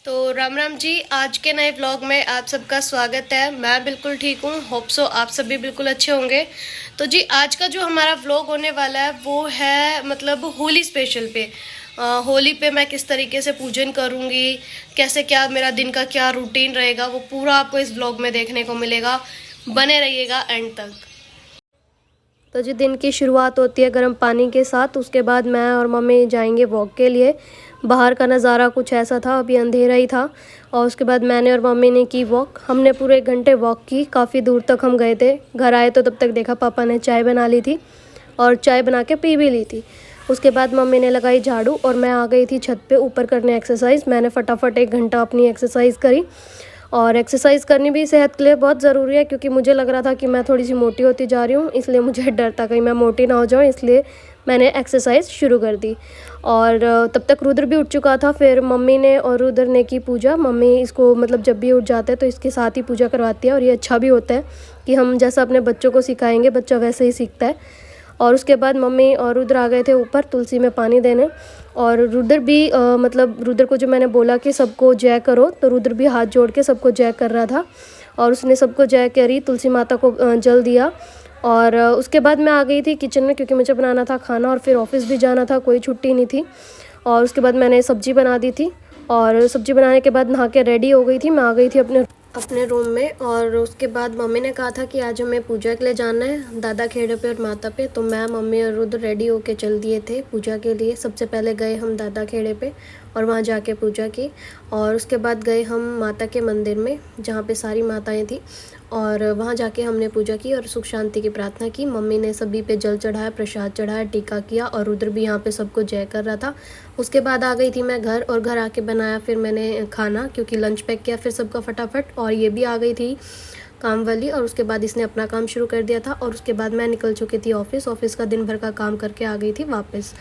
तो राम राम जी, आज के नए व्लॉग में आप सबका स्वागत है। मैं बिल्कुल ठीक हूँ, होप सो आप सब भी बिल्कुल अच्छे होंगे। तो जी आज का जो हमारा व्लॉग होने वाला है वो है मतलब होली स्पेशल पे। होली पे मैं किस तरीके से पूजन करूँगी, कैसे क्या मेरा दिन का क्या रूटीन रहेगा, वो पूरा आपको इस व्लॉग में देखने को मिलेगा। बने रहिएगा एंड तक। तो जी दिन की शुरुआत होती है गर्म पानी के साथ। उसके बाद मैं और मम्मी जाएंगे वॉक के लिए। बाहर का नज़ारा कुछ ऐसा था, अभी अंधेरा ही था। और उसके बाद मैंने और मम्मी ने की वॉक। हमने पूरे 1 घंटे वॉक की, काफ़ी दूर तक हम गए थे। घर आए तो तब तक देखा पापा ने चाय बना ली थी और चाय बना के पी भी ली थी। उसके बाद मम्मी ने लगाई झाड़ू और मैं आ गई थी छत पे ऊपर करने एक्सरसाइज। मैंने फटाफट 1 घंटा अपनी एक्सरसाइज करी। और एक्सरसाइज करनी भी सेहत के लिए बहुत ज़रूरी है, क्योंकि मुझे लग रहा था कि मैं थोड़ी सी मोटी होती जा रही हूँ, इसलिए मुझे डर था कहीं मैं मोटी ना हो जाऊँ, इसलिए मैंने एक्सरसाइज शुरू कर दी। और तब तक रुद्र भी उठ चुका था। फिर मम्मी ने और रुद्र ने की पूजा। मम्मी इसको मतलब जब भी उठ जाता है तो इसके साथ ही पूजा करवाती है, और ये अच्छा भी होता है कि हम जैसा अपने बच्चों को सिखाएंगे बच्चा वैसे ही सीखता है। और उसके बाद मम्मी और रुद्र आ गए थे ऊपर तुलसी में पानी देने। और रुद्र भी मतलब रुद्र को जो मैंने बोला कि सबको जय करो, तो रुद्र भी हाथ जोड़ के सबको जय कर रहा था। और उसने सबको जय करी, तुलसी माता को जल दिया। और उसके बाद मैं आ गई थी किचन में, क्योंकि मुझे बनाना था खाना और फिर ऑफिस भी जाना था, कोई छुट्टी नहीं थी। और उसके बाद मैंने सब्ज़ी बना दी थी। और सब्ज़ी बनाने के बाद नहा के रेडी हो गई थी। मैं आ गई थी अपने रूम में। और उसके बाद मम्मी ने कहा था कि आज हमें पूजा के लिए जाना है दादा खेड़े पे और माता पे। तो मैं, मम्मी और रुद्र रेडी होके चल दिए थे पूजा के लिए। सबसे पहले गए हम दादा खेड़े पे और वहाँ जाके पूजा की। और उसके बाद गए हम माता के मंदिर में जहाँ पे सारी माताएं थी, और वहाँ जाके हमने पूजा की और सुख शांति की प्रार्थना की। मम्मी ने सभी पे जल चढ़ाया, प्रसाद चढ़ाया, टीका किया, और रुद्र भी यहाँ पे सबको जय कर रहा था। उसके बाद आ गई थी मैं घर, और घर आके बनाया फिर मैंने खाना, क्योंकि लंच पैक किया फिर सबका फटाफट। और ये भी आ गई थी काम वाली, और उसके बाद इसने अपना काम शुरू कर दिया था। और उसके बाद मैं निकल चुकी थी ऑफिस का दिन भर का काम करके आ गई थी वापस।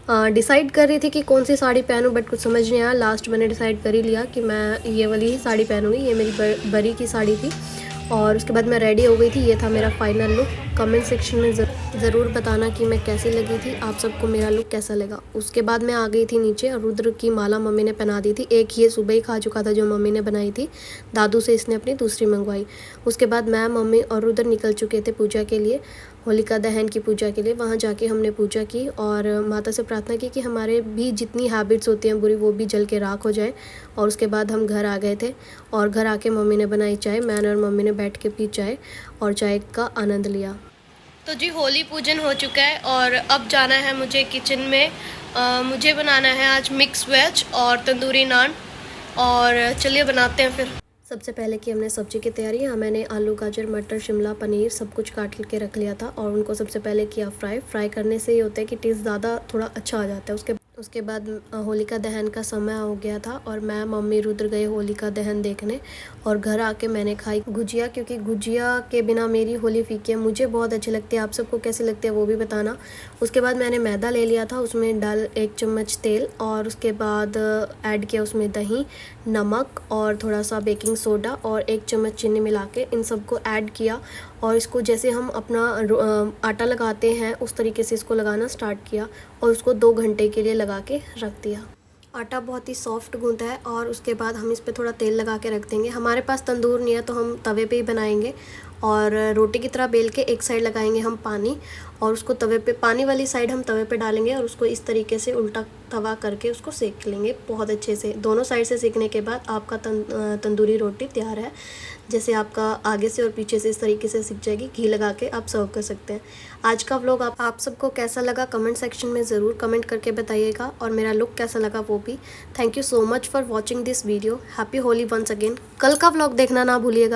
डिसाइड कर रही थी कि कौन सी साड़ी पहनूं, बट कुछ समझ नहीं आया। लास्ट मैंने डिसाइड कर ही लिया कि मैं ये वाली ही साड़ी पहनूंगी। ये मेरी बरी की साड़ी थी। और उसके बाद मैं रेडी हो गई थी। ये था मेरा फाइनल लुक। कमेंट सेक्शन में ज़रूर बताना कि मैं कैसी लगी थी, आप सबको मेरा लुक कैसा लगा। उसके बाद मैं आ गई थी नीचे, और रुद्र की माला मम्मी ने पहना दी थी। एक ये सुबह ही खा चुका था जो मम्मी ने बनाई थी, दादू से इसने अपनी दूसरी मंगवाई। उसके बाद मैं, मम्मी और रुद्र निकल चुके थे पूजा के लिए, होलिका दहन की पूजा के लिए। वहाँ जाके हमने पूजा की और माता से प्रार्थना की कि हमारे भी जितनी हैबिट्स होती हैं बुरी, वो भी जल के राख हो जाए। और उसके बाद हम घर आ गए थे, और घर आके मम्मी ने बनाई चाय। मैंने और मम्मी ने बैठ के पी चाय और चाय का आनंद लिया। तो जी होली पूजन हो चुका है और अब जाना है मुझे किचन में। मुझे बनाना है आज मिक्स वेज और तंदूरी नान, और चलिए बनाते हैं फिर। सबसे पहले की हमने सब्जी की तैयारी। यहाँ मैंने आलू, गाजर, मटर, शिमला, पनीर सब कुछ काट के रख लिया था, और उनको सबसे पहले किया फ्राई करने से ये होता है कि टेस्ट ज़्यादा थोड़ा अच्छा आ जाता है। उसके बाद होलिका दहन का समय हो गया था, और मैं, मम्मी, रुद्र गए होलिका दहन देखने। और घर आके मैंने खाई गुजिया, क्योंकि गुजिया के बिना मेरी होली फीकी है। मुझे बहुत अच्छी लगती है, आप सबको कैसी लगती है वो भी बताना। उसके बाद मैंने मैदा ले लिया था, उसमें डाल 1 चम्मच तेल, और उसके बाद ऐड किया उसमें दही, नमक और थोड़ा सा बेकिंग सोडा और 1 चम्मच चीनी मिला के इन सबको ऐड किया। और इसको जैसे हम अपना आटा लगाते हैं उस तरीके से इसको लगाना स्टार्ट किया, और उसको 2 घंटे के लिए लगा के रख दिया। आटा बहुत ही सॉफ्ट गूंथा है, और उसके बाद हम इस पर थोड़ा तेल लगा के रख देंगे। हमारे पास तंदूर नहीं है तो हम तवे पे ही बनाएंगे, और रोटी की तरह बेल के एक साइड लगाएंगे हम पानी, और उसको तवे पे, पानी वाली साइड हम तवे पे डालेंगे, और उसको इस तरीके से उल्टा तवा करके उसको सेक लेंगे बहुत अच्छे से। दोनों साइड से सेकने के बाद आपका तंदूरी रोटी तैयार है। जैसे आपका आगे से और पीछे से इस तरीके से सिक जाएगी, घी लगा के आप सर्व कर सकते हैं। आज का व्लॉग आप सबको कैसा लगा कमेंट सेक्शन में ज़रूर कमेंट करके बताइएगा, और मेरा लुक कैसा लगा वो भी। Thank you so much for watching this video. Happy Holi once again. कल का व्लॉग देखना ना भूलिएगा।